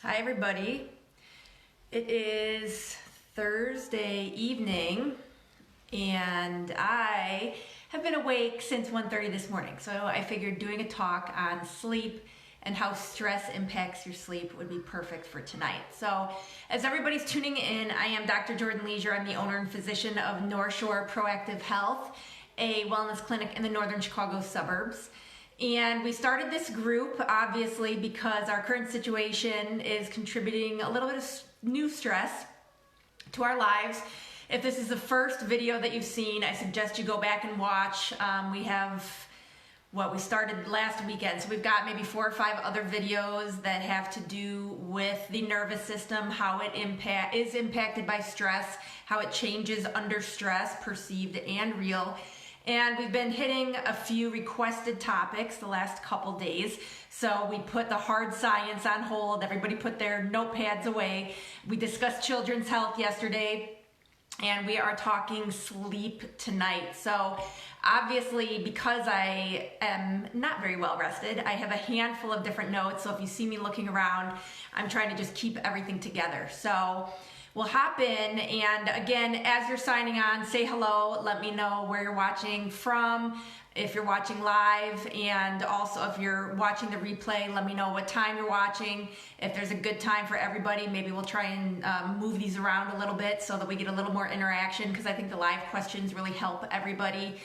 Hi everybody. It is Thursday evening and I have been awake since 1:30 this morning. So I figured doing a talk on sleep and how stress impacts your sleep would be perfect for tonight. So as everybody's tuning in, I am Dr. Jordan Leasure. I'm the owner and physician of North Shore Proactive Health, a wellness clinic in the northern Chicago suburbs. And we started this group obviously because our current situation is contributing a little bit of new stress to our lives. If this is the first video that you've seen, I suggest you go back and watch. We have what we started last weekend. So we've got maybe 4 or 5 other videos that have to do with the nervous system, how it is impacted by stress, how it changes under stress, perceived and real. And we've been hitting a few requested topics the last couple days. So we put the hard science on hold. Everybody put their notepads away. We discussed children's health yesterday, and we are talking sleep tonight. So obviously, because I am not very well rested, I have a handful of different notes. So if you see me looking around, I'm trying to just keep everything together. So we'll hop in, and again, as you're signing on, say hello, let me know where you're watching from, if you're watching live, and also if you're watching the replay, let me know what time you're watching. If there's a good time for everybody, maybe we'll try and move these around a little bit so that we get a little more interaction, because I think the live questions really help everybody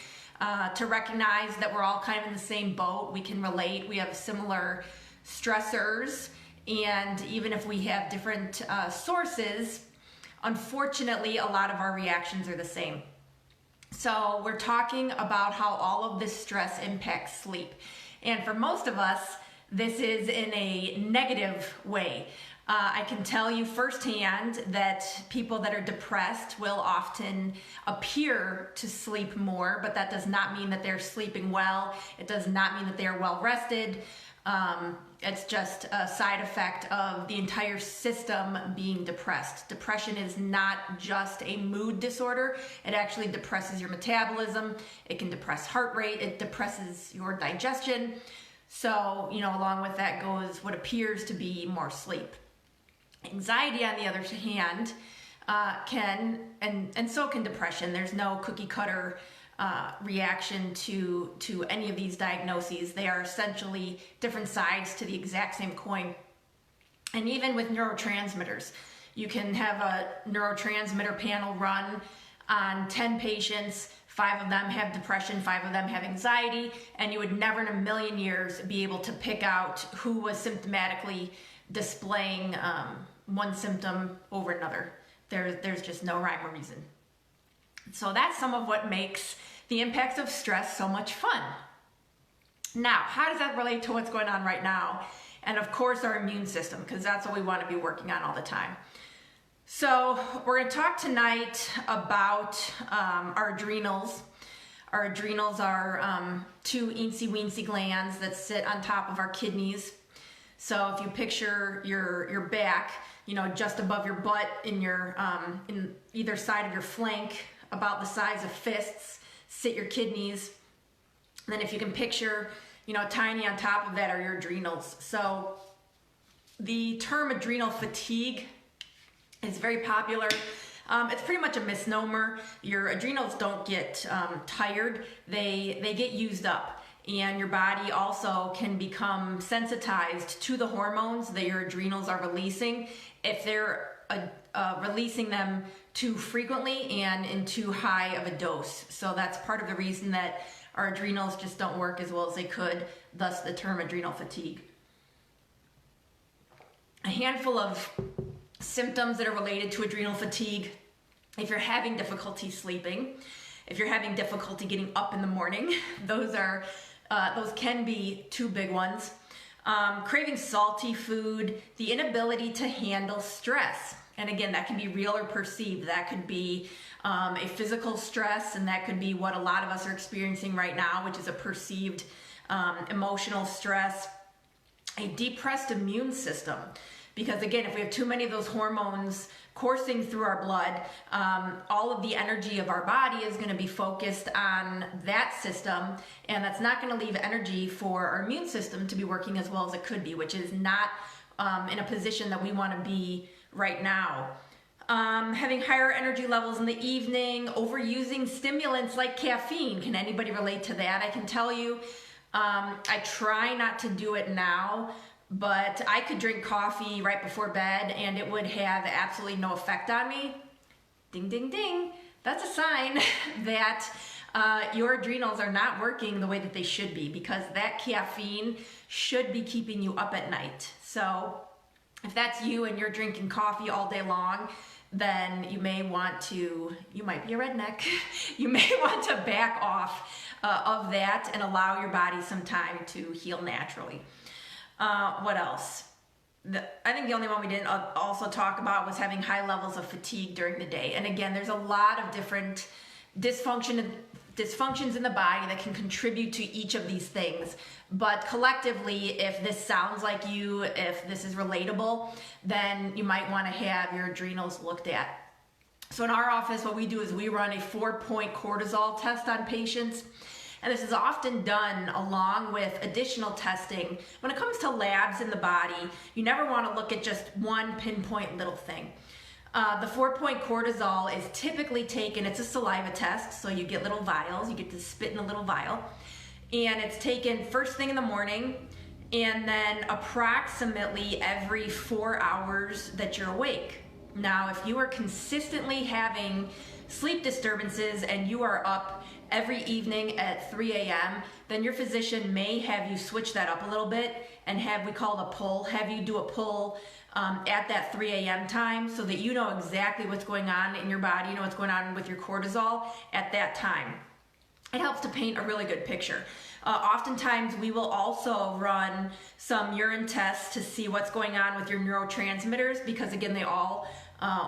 to recognize that we're all kind of in the same boat. We can relate, we have similar stressors, and even if we have different sources, unfortunately, a lot of our reactions are the same. So we're talking about how all of this stress impacts sleep. And for most of us, this is in a negative way. I can tell you firsthand that people that are depressed will often appear to sleep more, but that does not mean that they're sleeping well. It does not mean that they are well rested. It's just a side effect of the entire system being depressed. Depression is not just a mood disorder. It actually depresses your metabolism. It can depress heart rate. It depresses your digestion. So, along with that goes what appears to be more sleep. Anxiety, on the other hand, can, and so can depression. There's no cookie cutter reaction to any of these diagnoses. They are essentially different sides to the exact same coin. And even with neurotransmitters, you can have a neurotransmitter panel run on 10 patients, 5 of them have depression, 5 of them have anxiety, and you would never in a million years be able to pick out who was symptomatically displaying one symptom over another. There's just no rhyme or reason. So that's some of what makes the impacts of stress so much fun. Now, how does that relate to what's going on right now? And of course, our immune system, because that's what we want to be working on all the time. So we're going to talk tonight about our adrenals. Our adrenals are 2 eensy-weensy glands that sit on top of our kidneys. So if you picture your back, just above your butt in either side of your flank, about the size of fists, sit your kidneys. And then if you can picture, tiny on top of that are your adrenals. So the term adrenal fatigue is very popular. It's pretty much a misnomer. Your adrenals don't get tired, they get used up. And your body also can become sensitized to the hormones that your adrenals are releasing if they're releasing them too frequently and in too high of a dose. So that's part of the reason that our adrenals just don't work as well as they could, thus the term adrenal fatigue. A handful of symptoms that are related to adrenal fatigue: if you're having difficulty sleeping, if you're having difficulty getting up in the morning, those can be 2 big ones. Craving salty food, the inability to handle stress. And again, that can be real or perceived. That could be a physical stress, and that could be what a lot of us are experiencing right now, which is a perceived emotional stress. A depressed immune system, because again, if we have too many of those hormones coursing through our blood, all of the energy of our body is going to be focused on that system, and that's not going to leave energy for our immune system to be working as well as it could be, which is not in a position that we want to be right now. Having higher energy levels in the evening, overusing stimulants like caffeine. Can anybody relate to that? I can tell you, I try not to do it now, but I could drink coffee right before bed and it would have absolutely no effect on me. Ding, ding, ding. That's a sign that your adrenals are not working the way that they should be, because that caffeine should be keeping you up at night. So if that's you and you're drinking coffee all day long, then you may want to, you might be a redneck, you may want to back off of that and allow your body some time to heal naturally. What else? I think the only one we didn't also talk about was having high levels of fatigue during the day. And again, there's a lot of different dysfunctions in the body that can contribute to each of these things. But collectively, if this sounds like you, if this is relatable, then you might want to have your adrenals looked at. So in our office, what we do is we run a 4-point cortisol test on patients. And this is often done along with additional testing. When it comes to labs in the body, you never want to look at just one pinpoint little thing. The 4-point cortisol is typically taken, it's a saliva test, so you get little vials, you get to spit in a little vial, and it's taken first thing in the morning, and then approximately every 4 hours that you're awake. Now, if you are consistently having sleep disturbances and you are up every evening at 3 a.m., then your physician may have you switch that up a little bit and we call it a pull, have you do a pull at that 3 a.m. time so that you know exactly what's going on in your body, you know what's going on with your cortisol at that time. It helps to paint a really good picture. Oftentimes we will also run some urine tests to see what's going on with your neurotransmitters, because again, they all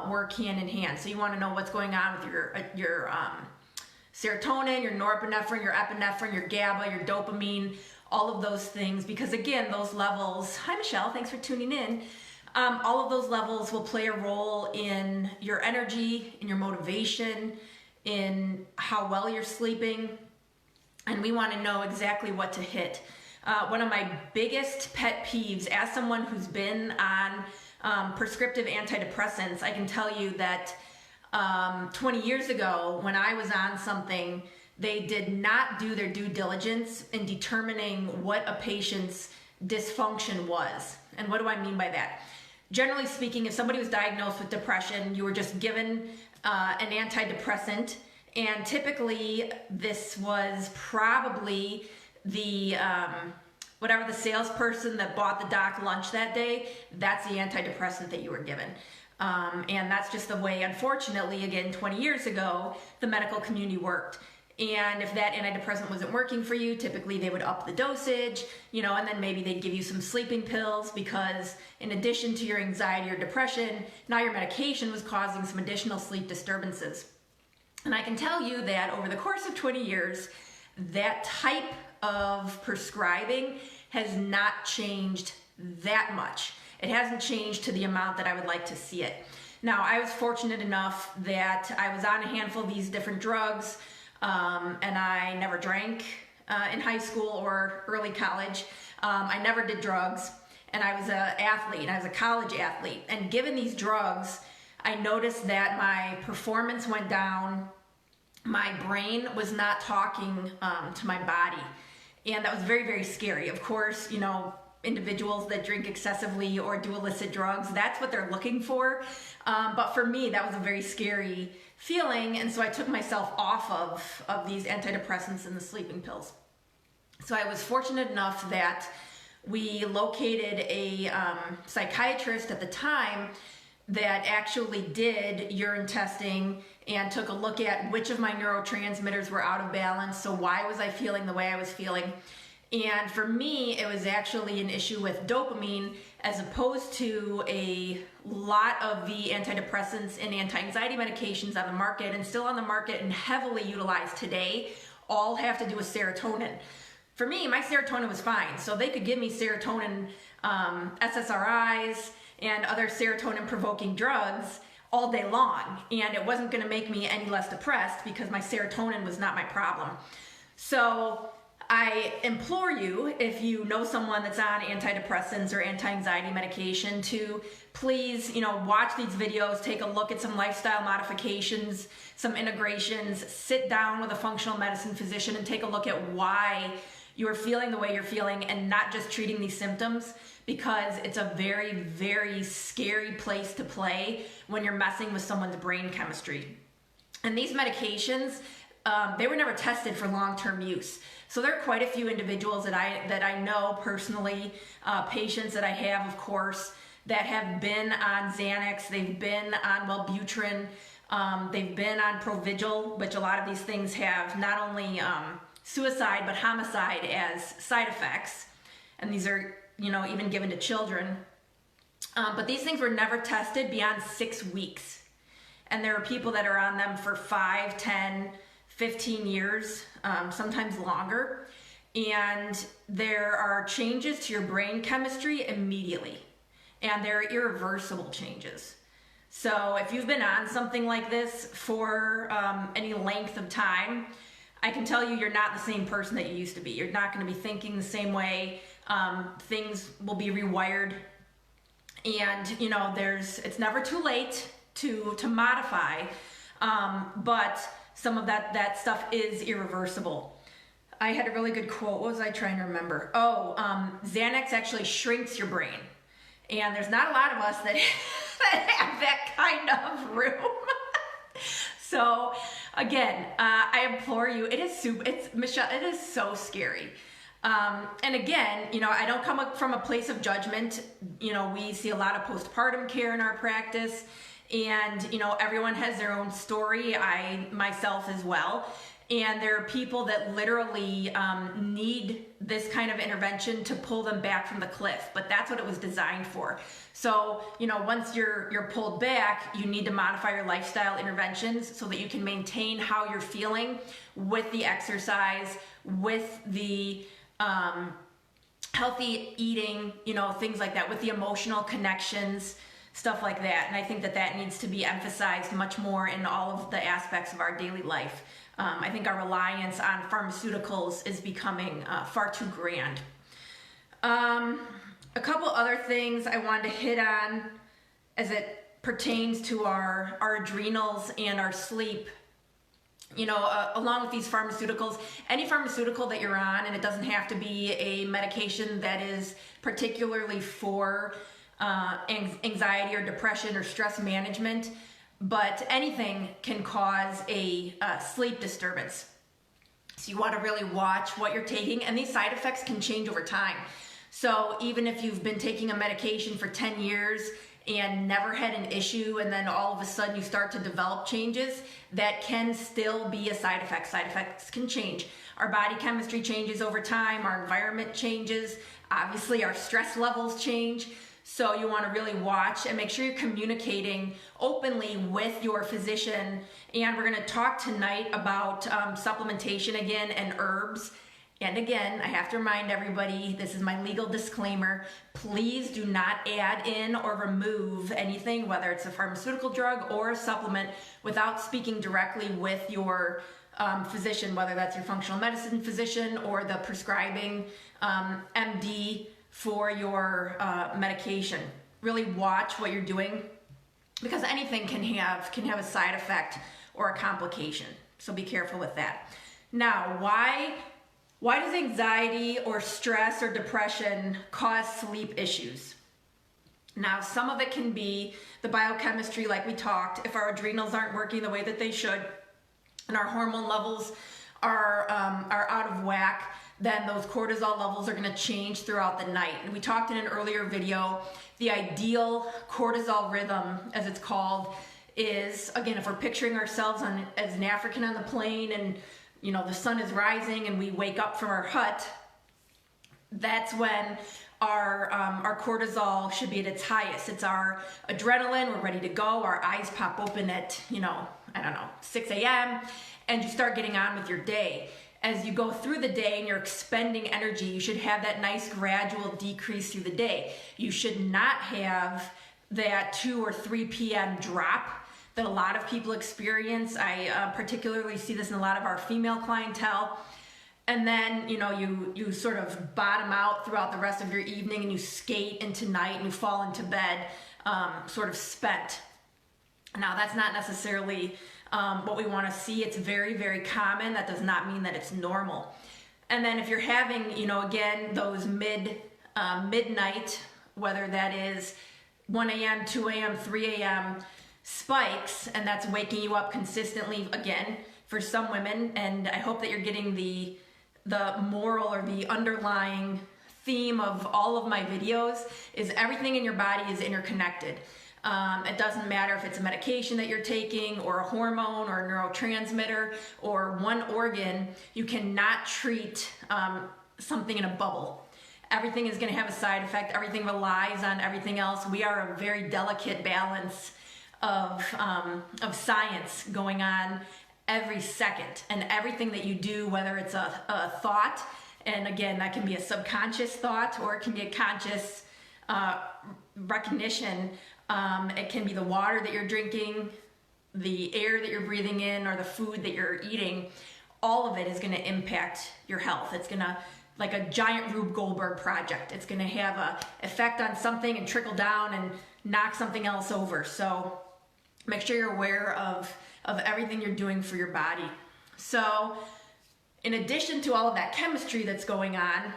work hand in hand. So you want to know what's going on with your serotonin, your norepinephrine, your epinephrine, your GABA, your dopamine, all of those things, because again, those levels, hi Michelle, thanks for tuning in. All of those levels will play a role in your energy, in your motivation, in how well you're sleeping, and we want to know exactly what to hit. One of my biggest pet peeves, as someone who's been on prescriptive antidepressants, I can tell you that 20 years ago, when I was on something, they did not do their due diligence in determining what a patient's dysfunction was. And what do I mean by that? Generally speaking, if somebody was diagnosed with depression, you were just given an antidepressant, and typically this was probably the whatever the salesperson that bought the doc lunch that day, that's the antidepressant that you were given. And that's just the way, unfortunately, again, 20 years ago, the medical community worked. And if that antidepressant wasn't working for you, typically they would up the dosage, you know, and then maybe they'd give you some sleeping pills, because in addition to your anxiety or depression, now your medication was causing some additional sleep disturbances. And I can tell you that over the course of 20 years, that type of prescribing has not changed that much. It hasn't changed to the amount that I would like to see it. Now, I was fortunate enough that I was on a handful of these different drugs, and I never drank in high school or early college. I never did drugs, and I was an athlete, and I was a college athlete. And given these drugs, I noticed that my performance went down, my brain was not talking to my body, and that was very, very scary. Of course, you know, individuals that drink excessively or do illicit drugs, that's what they're looking for. But for me, that was a very scary feeling, and so I took myself off of these antidepressants and the sleeping pills. So I was fortunate enough that we located a psychiatrist at the time that actually did urine testing and took a look at which of my neurotransmitters were out of balance. So why was I feeling the way I was feeling? And for me, it was actually an issue with dopamine, as opposed to a lot of the antidepressants and anti-anxiety medications on the market, and still on the market and heavily utilized today, all have to do with serotonin. For me, my serotonin was fine. So they could give me serotonin SSRIs and other serotonin provoking drugs all day long, and it wasn't going to make me any less depressed because my serotonin was not my problem. So I implore you, if you know someone that's on antidepressants or anti-anxiety medication, to please, watch these videos, take a look at some lifestyle modifications, some integrations, sit down with a functional medicine physician and take a look at why you're feeling the way you're feeling and not just treating these symptoms, because it's a very, very scary place to play when you're messing with someone's brain chemistry. And these medications, they were never tested for long-term use. So there are quite a few individuals that I know personally, patients that I have, of course, that have been on Xanax, they've been on Wellbutrin, they've been on Provigil, which a lot of these things have not only suicide but homicide as side effects. And these are, even given to children. But these things were never tested beyond 6 weeks. And there are people that are on them for 5, 10, 15 years, sometimes longer, and there are changes to your brain chemistry immediately, and they're irreversible changes. So if you've been on something like this for any length of time, I can tell you you're not the same person that you used to be. You're not going to be thinking the same way. Things will be rewired, and it's never too late to modify, but some of that stuff is irreversible. I had a really good quote. What was I trying to remember? Xanax actually shrinks your brain. And there's not a lot of us that have that kind of room. So again, I implore you, Michelle, it is so scary. And again, I don't come up from a place of judgment. We see a lot of postpartum care in our practice. And, everyone has their own story, I myself as well. And there are people that literally need this kind of intervention to pull them back from the cliff, but that's what it was designed for. So, once you're pulled back, you need to modify your lifestyle interventions so that you can maintain how you're feeling with the exercise, with the healthy eating, things like that, with the emotional connections, stuff like that. And I think that needs to be emphasized much more in all of the aspects of our daily life. I think our reliance on pharmaceuticals is becoming far too grand. A couple other things I wanted to hit on as it pertains to our adrenals and our sleep. Along with these pharmaceuticals, any pharmaceutical that you're on, and it doesn't have to be a medication that is particularly for anxiety or depression or stress management, but anything can cause a sleep disturbance. So you want to really watch what you're taking, and these side effects can change over time. So even if you've been taking a medication for 10 years and never had an issue, and then all of a sudden you start to develop changes, that can still be a side effect. Side effects can change. Our body chemistry changes over time, our environment changes, obviously our stress levels change. So you want to really watch and make sure you're communicating openly with your physician. And we're going to talk tonight about supplementation again and herbs. And again, I have to remind everybody, this is my legal disclaimer, please do not add in or remove anything, whether it's a pharmaceutical drug or a supplement, without speaking directly with your physician, whether that's your functional medicine physician or the prescribing MD for your medication. Really watch what you're doing, because anything can have a side effect or a complication. So be careful with that. Now, why does anxiety or stress or depression cause sleep issues? Now, some of it can be the biochemistry, like we talked. If our adrenals aren't working the way that they should, and our hormone levels are out of whack, then those cortisol levels are going to change throughout the night. And we talked in an earlier video, the ideal cortisol rhythm, as it's called, is, again, if we're picturing ourselves as an African on the plain, and the sun is rising and we wake up from our hut, that's when our cortisol should be at its highest. It's our adrenaline, we're ready to go, our eyes pop open at 6 a.m. and you start getting on with your day. As you go through the day and you're expending energy, you should have that nice gradual decrease through the day. You should not have that 2 or 3 p.m. drop that a lot of people experience. I particularly see this in a lot of our female clientele. And then, you sort of bottom out throughout the rest of your evening and you skate into night and you fall into bed sort of spent. Now, that's not necessarily what we want to see. It's very, very common. That does not mean that it's normal. And then if you're having, again, those midnight, whether that is 1 a.m., 2 a.m., 3 a.m. spikes, and that's waking you up consistently, again, for some women, and I hope that you're getting the moral or the underlying theme of all of my videos is everything in your body is interconnected. It doesn't matter if it's a medication that you're taking or a hormone or a neurotransmitter or one organ. You cannot treat something in a bubble. Everything is going to have a side effect. Everything relies on everything else. We are a very delicate balance of science going on every second, and everything that you do, whether it's a thought, and again, that can be a subconscious thought or it can be a conscious recognition. It can be the water that you're drinking, the air that you're breathing in, or the food that you're eating. All of it is going to impact your health. It's going to, like a giant Rube Goldberg project, it's going to have an effect on something and trickle down and knock something else over. So make sure you're aware of everything you're doing for your body. So in addition to all of that chemistry that's going on,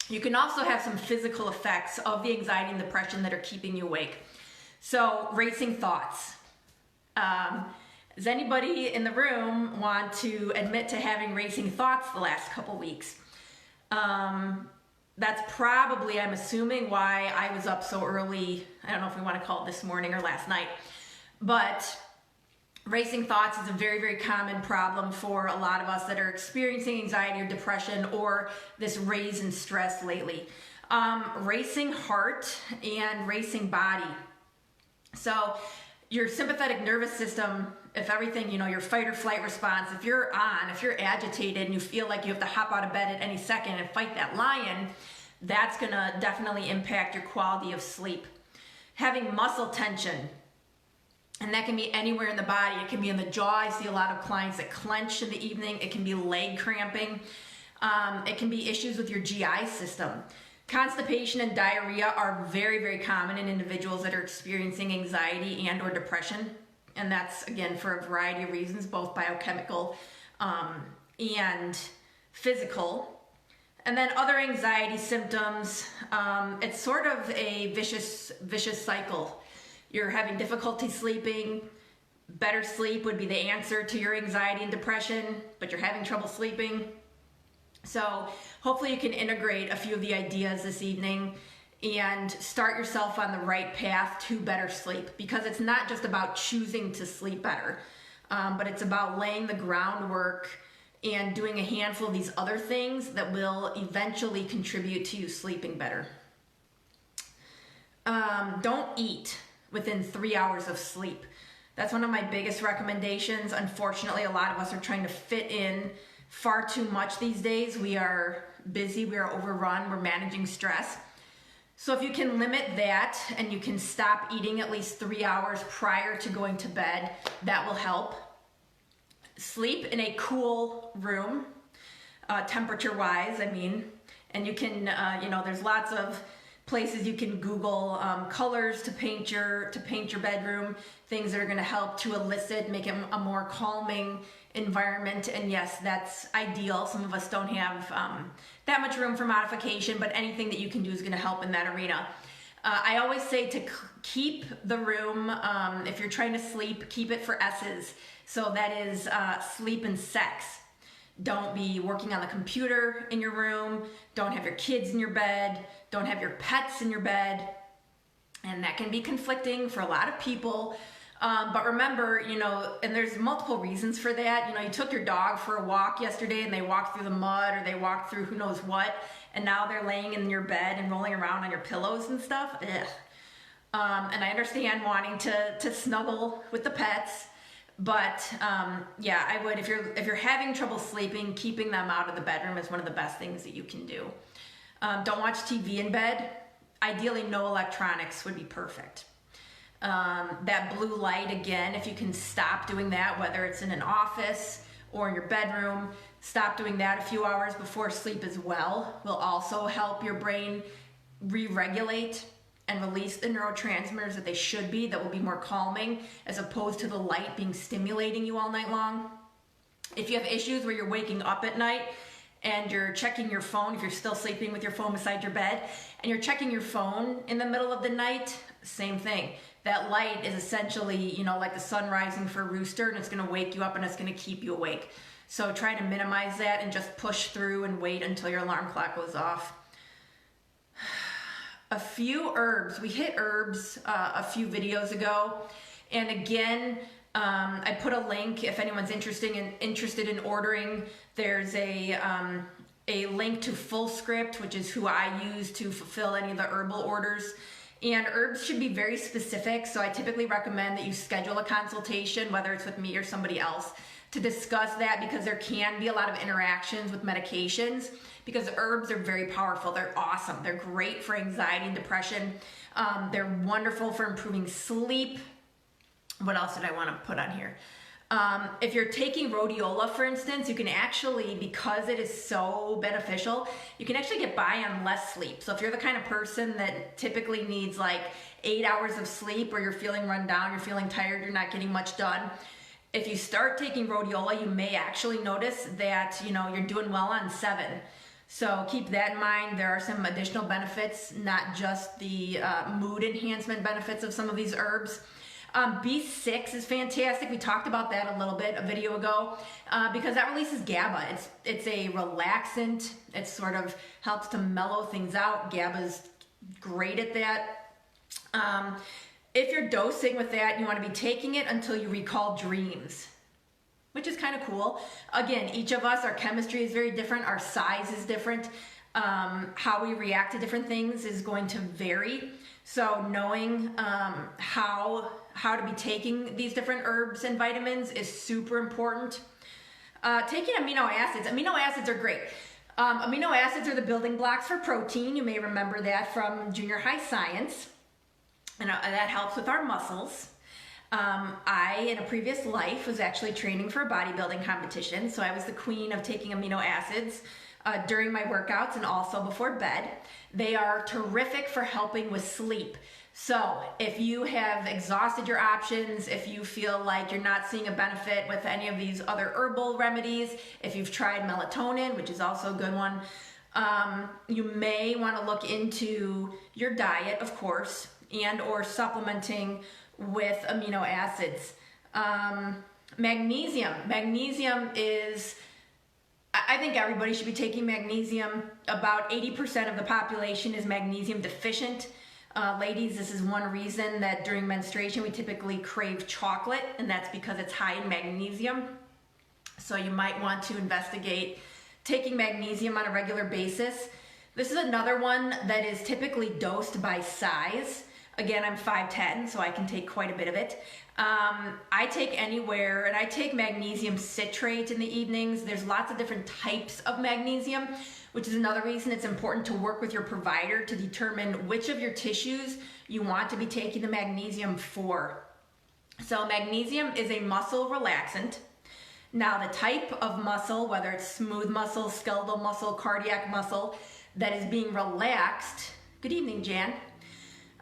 you can also have some physical effects of the anxiety and depression that are keeping you awake. So racing thoughts. Does anybody in the room want to admit to having racing thoughts the last couple weeks? That's probably, I'm assuming, why I was up so early. I don't know if we want to call it this morning or last night, but racing thoughts is a very, very common problem for a lot of us that are experiencing anxiety or depression or this raise in stress lately. Racing heart and racing body. So your sympathetic nervous system, if everything, your fight or flight response, if you're agitated and you feel like you have to hop out of bed at any second and fight that lion, that's gonna definitely impact your quality of sleep. Having muscle tension, and that can be anywhere in the body. It can be in the jaw. I see a lot of clients that clench in the evening. It can be leg cramping. It can be issues with your GI system. Constipation and diarrhea are very, very common in individuals that are experiencing anxiety and or depression. And that's, again, for a variety of reasons, both biochemical and physical. And then other anxiety symptoms, it's sort of a vicious cycle. You're having difficulty sleeping. Better sleep would be the answer to your anxiety and depression, but you're having trouble sleeping. So hopefully you can integrate a few of the ideas this evening and start yourself on the right path to better sleep, because it's not just about choosing to sleep better, but it's about laying the groundwork and doing a handful of these other things that will eventually contribute to you sleeping better. Don't eat within 3 hours of sleep. That's one of my biggest recommendations. Unfortunately, a lot of us are trying to fit in far too much these days. We are busy, we are overrun, we're managing stress. So if you can limit that and you can stop eating at least 3 hours prior to going to bed, that will help. Sleep in a cool room, temperature-wise, and you can, there's lots of places you can Google colors to paint your bedroom, things that are going to help to elicit, make it a more calming environment. And yes, that's ideal. Some of us don't have that much room for modification, but anything that you can do is going to help in that arena. I always say to keep the room, if you're trying to sleep, keep it for S's. So that is sleep and sex. Don't be working on the computer in your room. Don't have your kids in your bed. Don't have your pets in your bed. And that can be conflicting for a lot of people. But remember, and there's multiple reasons for that. You took your dog for a walk yesterday and they walked through the mud or they walked through who knows what, and now they're laying in your bed and rolling around on your pillows and stuff. Ugh. And I understand wanting to snuggle with the pets. But yeah, I would, if you're having trouble sleeping, keeping them out of the bedroom is one of the best things that you can do. Don't watch TV in bed. Ideally, no electronics would be perfect. That blue light, again, if you can stop doing that, whether it's in an office or in your bedroom, Stop doing that a few hours before sleep as well will also help your brain re-regulate and release the neurotransmitters that they should be, that will be more calming, as opposed to the light being stimulating you all night long. If you have issues where you're waking up at night and you're checking your phone, if you're still sleeping with your phone beside your bed, and you're checking your phone in the middle of the night, same thing. That light is essentially, you know, like the sun rising for a rooster, and it's gonna wake you up and it's gonna keep you awake. So try to minimize that and just push through and wait until your alarm clock goes off. A few herbs. We hit herbs a few videos ago. And again, I put a link if anyone's interested in ordering. There's a link to Fullscript, which is who I use to fulfill any of the herbal orders. And herbs should be very specific, so I typically recommend that you schedule a consultation, whether it's with me or somebody else, to discuss that, because there can be a lot of interactions with medications, because herbs are very powerful. They're awesome. They're great for anxiety and depression. They're wonderful for improving sleep. What else did I want to put on here? If you're taking rhodiola, for instance, you can actually, because it is so beneficial, you can actually get by on less sleep. So if you're the kind of person that typically needs like 8 hours of sleep, or you're feeling run down, you're feeling tired, you're not getting much done, if you start taking rhodiola, you may actually notice that, you know, you're doing well on 7. So keep that in mind. There are some additional benefits, not just the mood enhancement benefits of some of these herbs. B6 is fantastic. We talked about that a little bit a video ago, because that releases GABA. It's a relaxant. It sort of helps to mellow things out. GABA's great at that. If you're dosing with that, you want to be taking it until you recall dreams, which is kind of cool. Again, each of us, our chemistry is very different. Our size is different. How we react to different things is going to vary. So knowing how to be taking these different herbs and vitamins is super important. Taking amino acids. Amino acids are great. Amino acids are the building blocks for protein. You may remember that from junior high science. And that helps with our muscles. I, in a previous life, was actually training for a bodybuilding competition, so I was the queen of taking amino acids during my workouts and also before bed. They are terrific for helping with sleep. So if you have exhausted your options, if you feel like you're not seeing a benefit with any of these other herbal remedies, if you've tried melatonin, which is also a good one, you may want to look into your diet, of course, and or supplementing with amino acids. Magnesium. Magnesium is, I think everybody should be taking magnesium. About 80% of the population is magnesium deficient. Ladies, this is one reason that during menstruation we typically crave chocolate, and that's because it's high in magnesium. So you might want to investigate taking magnesium on a regular basis. This is another one that is typically dosed by size. Again, I'm 5'10", so I can take quite a bit of it. I take anywhere, and I take magnesium citrate in the evenings. There's lots of different types of magnesium, which is another reason it's important to work with your provider to determine which of your tissues you want to be taking the magnesium for. So magnesium is a muscle relaxant. Now the type of muscle, whether it's smooth muscle, skeletal muscle, cardiac muscle, that is being relaxed, good evening, Jan,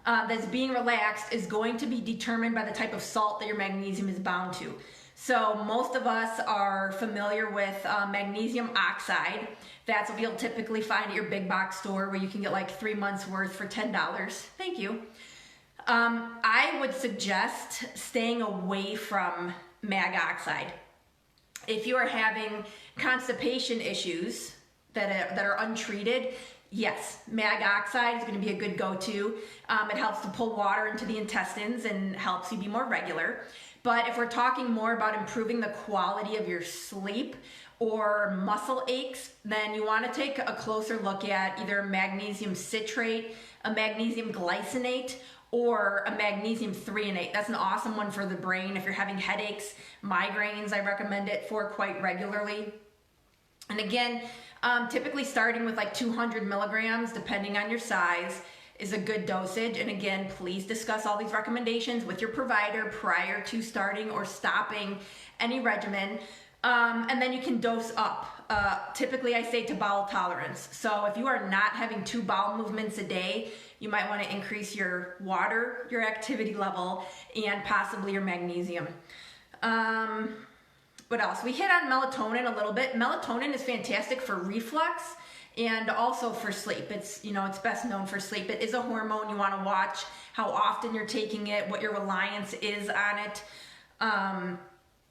that's being relaxed is going to be determined by the type of salt that your magnesium is bound to. So most of us are familiar with magnesium oxide. That's what you'll typically find at your big box store, where you can get like 3 months worth for $10. Thank you. I would suggest staying away from mag oxide. If you are having constipation issues that are untreated, yes, mag oxide is going to be a good go-to. It helps to pull water into the intestines and helps you be more regular. But if we're talking more about improving the quality of your sleep or muscle aches, then you want to take a closer look at either magnesium citrate, a magnesium glycinate, or a magnesium threonate. That's an awesome one for the brain. If you're having headaches, migraines, I recommend it for quite regularly. And again, typically starting with like 200 milligrams, depending on your size, is a good dosage. And again, please discuss all these recommendations with your provider prior to starting or stopping any regimen. And then you can dose up. Typically I say to bowel tolerance. So if you are not having 2 bowel movements a day, you might want to increase your water, your activity level, and possibly your magnesium. What else? We hit on melatonin a little bit. Melatonin is fantastic for reflux and also for sleep. It's, it's best known for sleep. It is a hormone. You want to watch how often you're taking it, what your reliance is on it.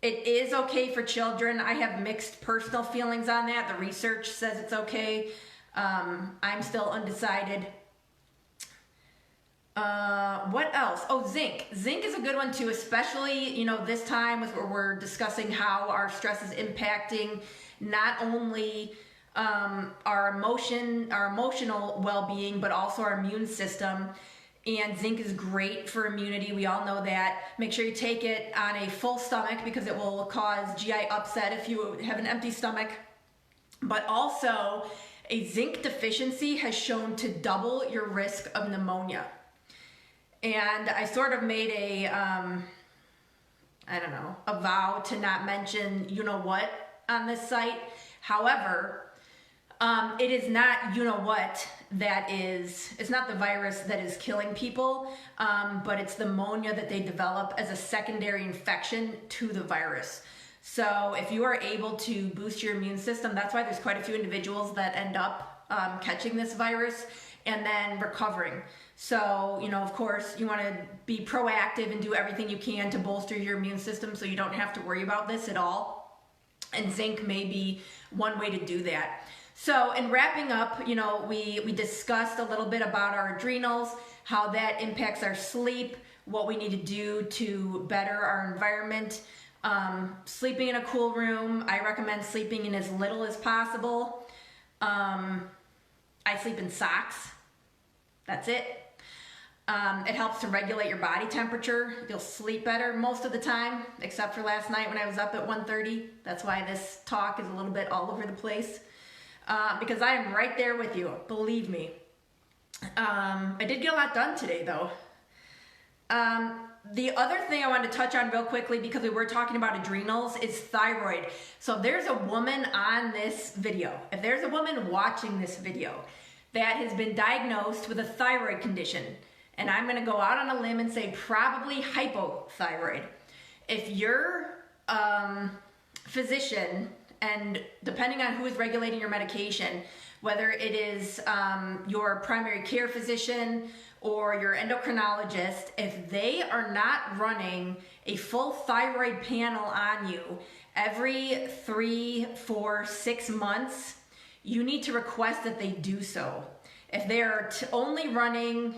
It is okay for children. I have mixed personal feelings on that. The research says it's okay. I'm still undecided. What else? Oh, zinc. Zinc is a good one too, especially, this time where we're discussing how our stress is impacting not only our emotional well-being, but also our immune system. And zinc is great for immunity. We all know that. Make sure you take it on a full stomach because it will cause GI upset if you have an empty stomach. But also, a zinc deficiency has shown to double your risk of pneumonia. And I sort of made a vow to not mention you-know-what on this site. However, it is not it's not the virus that is killing people, but it's the pneumonia that they develop as a secondary infection to the virus. So if you are able to boost your immune system, that's why there's quite a few individuals that end up catching this virus and then recovering. So, of course, you want to be proactive and do everything you can to bolster your immune system so you don't have to worry about this at all. And zinc may be one way to do that. So in wrapping up, we discussed a little bit about our adrenals, how that impacts our sleep, what we need to do to better our environment. Sleeping in a cool room, I recommend sleeping in as little as possible. I sleep in socks. That's it. It helps to regulate your body temperature. You'll sleep better most of the time, except for last night when I was up at 1:30. That's why this talk is a little bit all over the place. Because I am right there with you, believe me. I did get a lot done today though. The other thing I wanted to touch on real quickly, because we were talking about adrenals, is thyroid. So if there's a woman on this video, if there's a woman watching this video that has been diagnosed with a thyroid condition, and I'm gonna go out on a limb and say probably hypothyroid. If your physician, and depending on who is regulating your medication, whether it is your primary care physician or your endocrinologist, if they are not running a full thyroid panel on you every 3, 4, 6 months, you need to request that they do so. If they are only running,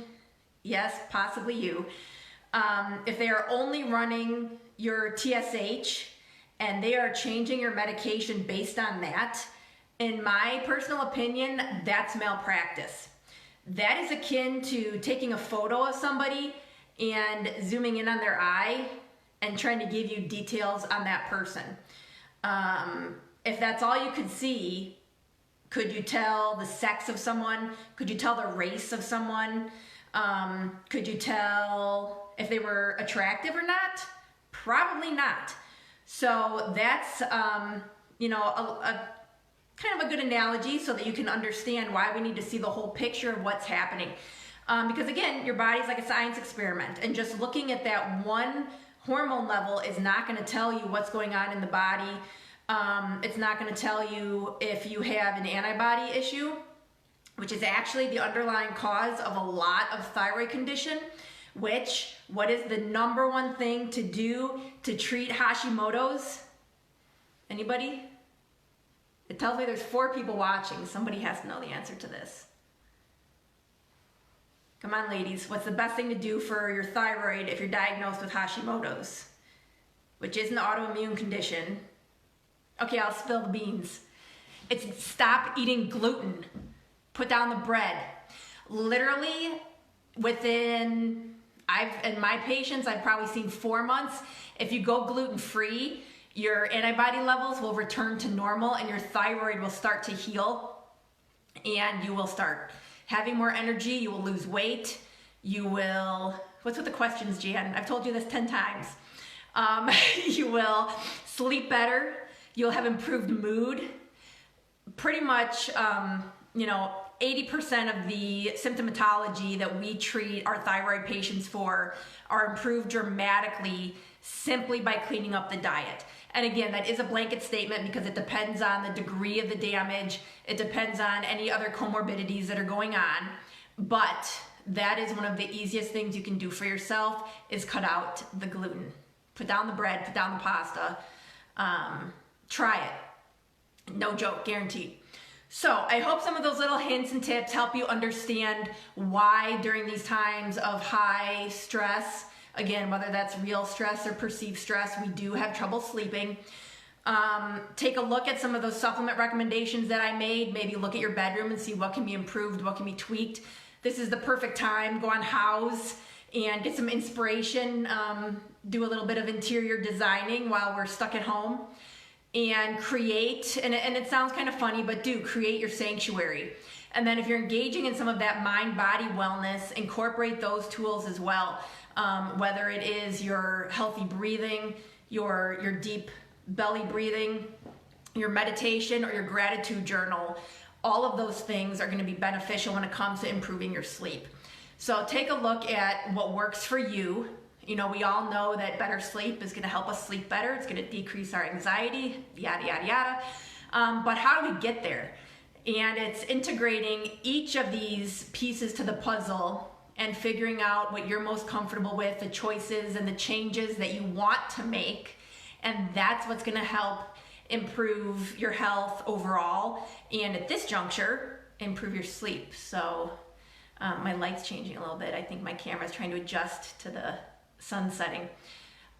yes, possibly you, if they are only running your TSH and they are changing your medication based on that, in my personal opinion, that's malpractice. That is akin to taking a photo of somebody and zooming in on their eye and trying to give you details on that person. If that's all you could see, could you tell the sex of someone? Could you tell the race of someone? Could you tell if they were attractive or not? Probably not. So that's, a kind of a good analogy so that you can understand why we need to see the whole picture of what's happening. Because again, your body's like a science experiment, and just looking at that one hormone level is not going to tell you what's going on in the body. It's not going to tell you if you have an antibody issue, which is actually the underlying cause of a lot of thyroid condition. What is the number one thing to do to treat Hashimoto's? Anybody? It tells me there's 4 people watching. Somebody has to know the answer to this. Come on, ladies. What's the best thing to do for your thyroid if you're diagnosed with Hashimoto's, which is an autoimmune condition? Okay, I'll spill the beans. It's stop eating gluten. Put down the bread. Literally, in my patients, I've probably seen 4 months. If you go gluten-free, your antibody levels will return to normal and your thyroid will start to heal, and you will start having more energy. You will lose weight. You will, what's with the questions, Jan? I've told you this 10 times. You will sleep better. You'll have improved mood. Pretty much, 80% of the symptomatology that we treat our thyroid patients for are improved dramatically simply by cleaning up the diet. And again, that is a blanket statement because it depends on the degree of the damage. It depends on any other comorbidities that are going on. But that is one of the easiest things you can do for yourself is cut out the gluten. Put down the bread, put down the pasta. Try it. No joke, guaranteed. So I hope some of those little hints and tips help you understand why during these times of high stress, again, whether that's real stress or perceived stress, we do have trouble sleeping. Take a look at some of those supplement recommendations that I made. Maybe look at your bedroom and see what can be improved, what can be tweaked. This is the perfect time. Go on House and get some inspiration. Do a little bit of interior designing while we're stuck at home. And create, and it sounds kind of funny, but do create your sanctuary. And then if you're engaging in some of that mind-body wellness, incorporate those tools as well. Whether it is your healthy breathing, your deep belly breathing, your meditation, or your gratitude journal, all of those things are going to be beneficial when it comes to improving your sleep. So take a look at what works for you. We all know that better sleep is going to help us sleep better. It's going to decrease our anxiety, yada, yada, yada. But how do we get there? And it's integrating each of these pieces to the puzzle and figuring out what you're most comfortable with, the choices and the changes that you want to make. And that's what's going to help improve your health overall. And at this juncture, improve your sleep. So my light's changing a little bit. I think my camera's trying to adjust to the sun setting.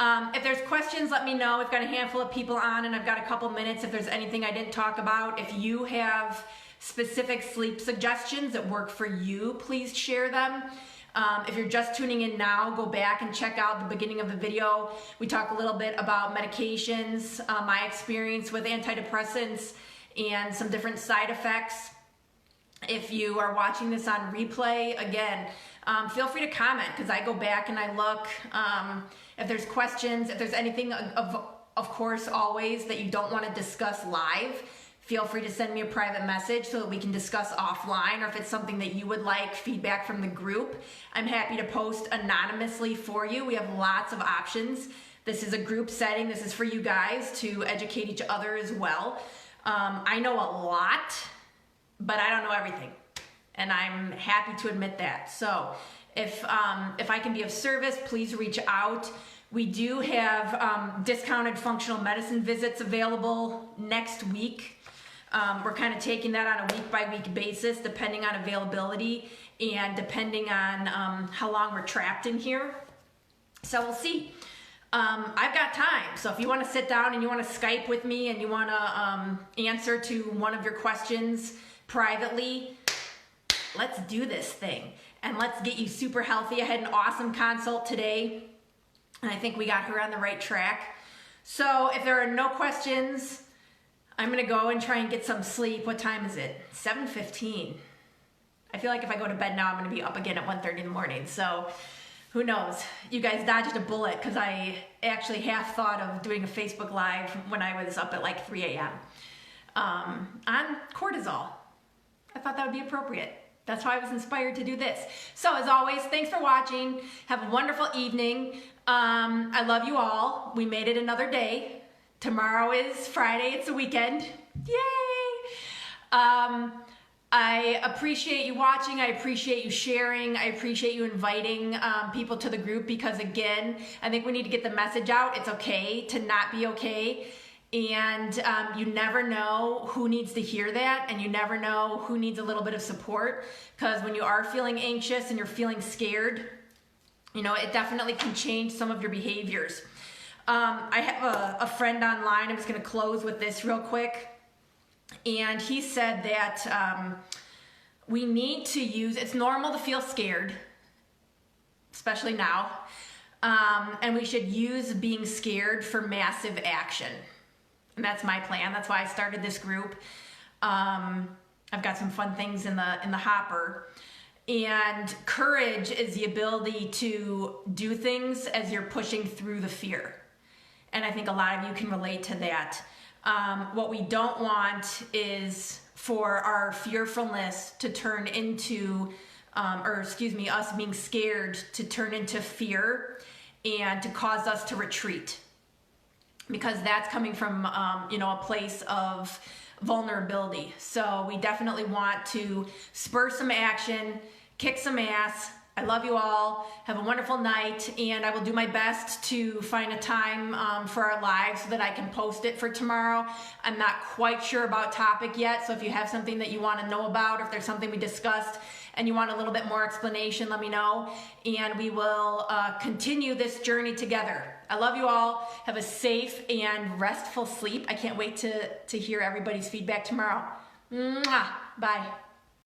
If there's questions, let me know. We've got a handful of people on and I've got a couple minutes if there's anything I didn't talk about. If you have specific sleep suggestions that work for you, please share them. If you're just tuning in now, go back and check out the beginning of the video. We talk a little bit about medications, my experience with antidepressants, and some different side effects. If you are watching this on replay, again, feel free to comment because I go back and I look. If there's questions, if there's anything, of course, always that you don't want to discuss live, feel free to send me a private message so that we can discuss offline, or if it's something that you would like feedback from the group, I'm happy to post anonymously for you. We have lots of options. This is a group setting. This is for you guys to educate each other as well. I know a lot, but I don't know everything, and I'm happy to admit that. So if I can be of service, please reach out. We do have discounted functional medicine visits available next week. We're kind of taking that on a week-by-week basis, depending on availability and depending on how long we're trapped in here. So we'll see. I've got time, so if you want to sit down and you want to Skype with me and you want to answer to one of your questions privately, let's do this thing and let's get you super healthy. I had an awesome consult today and I think we got her on the right track. So if there are no questions, I'm gonna go and try and get some sleep. What time is it? 7:15. I feel like if I go to bed now, I'm gonna be up again at 1:30 in the morning. So who knows? You guys dodged a bullet because I actually half thought of doing a Facebook Live when I was up at like 3 a.m. On cortisol. I thought that would be appropriate. That's why I was inspired to do this. So as always, thanks for watching. Have a wonderful evening. I love you all. We made it another day. Tomorrow is Friday. It's a weekend. Yay! I appreciate you watching. I appreciate you sharing. I appreciate you inviting people to the group because, again, I think we need to get the message out. It's okay to not be okay. And you never know who needs to hear that, and you never know who needs a little bit of support, because when you are feeling anxious and you're feeling scared, it definitely can change some of your behaviors. I have a friend online. I'm just going to close with this real quick. And he said that we need to use, it's normal to feel scared, especially now, and we should use being scared for massive action. And that's my plan. That's why I started this group. I've got some fun things in the hopper. And courage is the ability to do things as you're pushing through the fear. And I think a lot of you can relate to that. What we don't want is for our fearfulness to turn into, us being scared to turn into fear and to cause us to retreat. Because that's coming from, a place of vulnerability. So we definitely want to spur some action, kick some ass. I love you all. Have a wonderful night, and I will do my best to find a time for our live so that I can post it for tomorrow. I'm not quite sure about topic yet, so if you have something that you want to know about, or if there's something we discussed and you want a little bit more explanation, let me know, and we will continue this journey together. I love you all. Have a safe and restful sleep. I can't wait to hear everybody's feedback tomorrow. Mwah. Bye.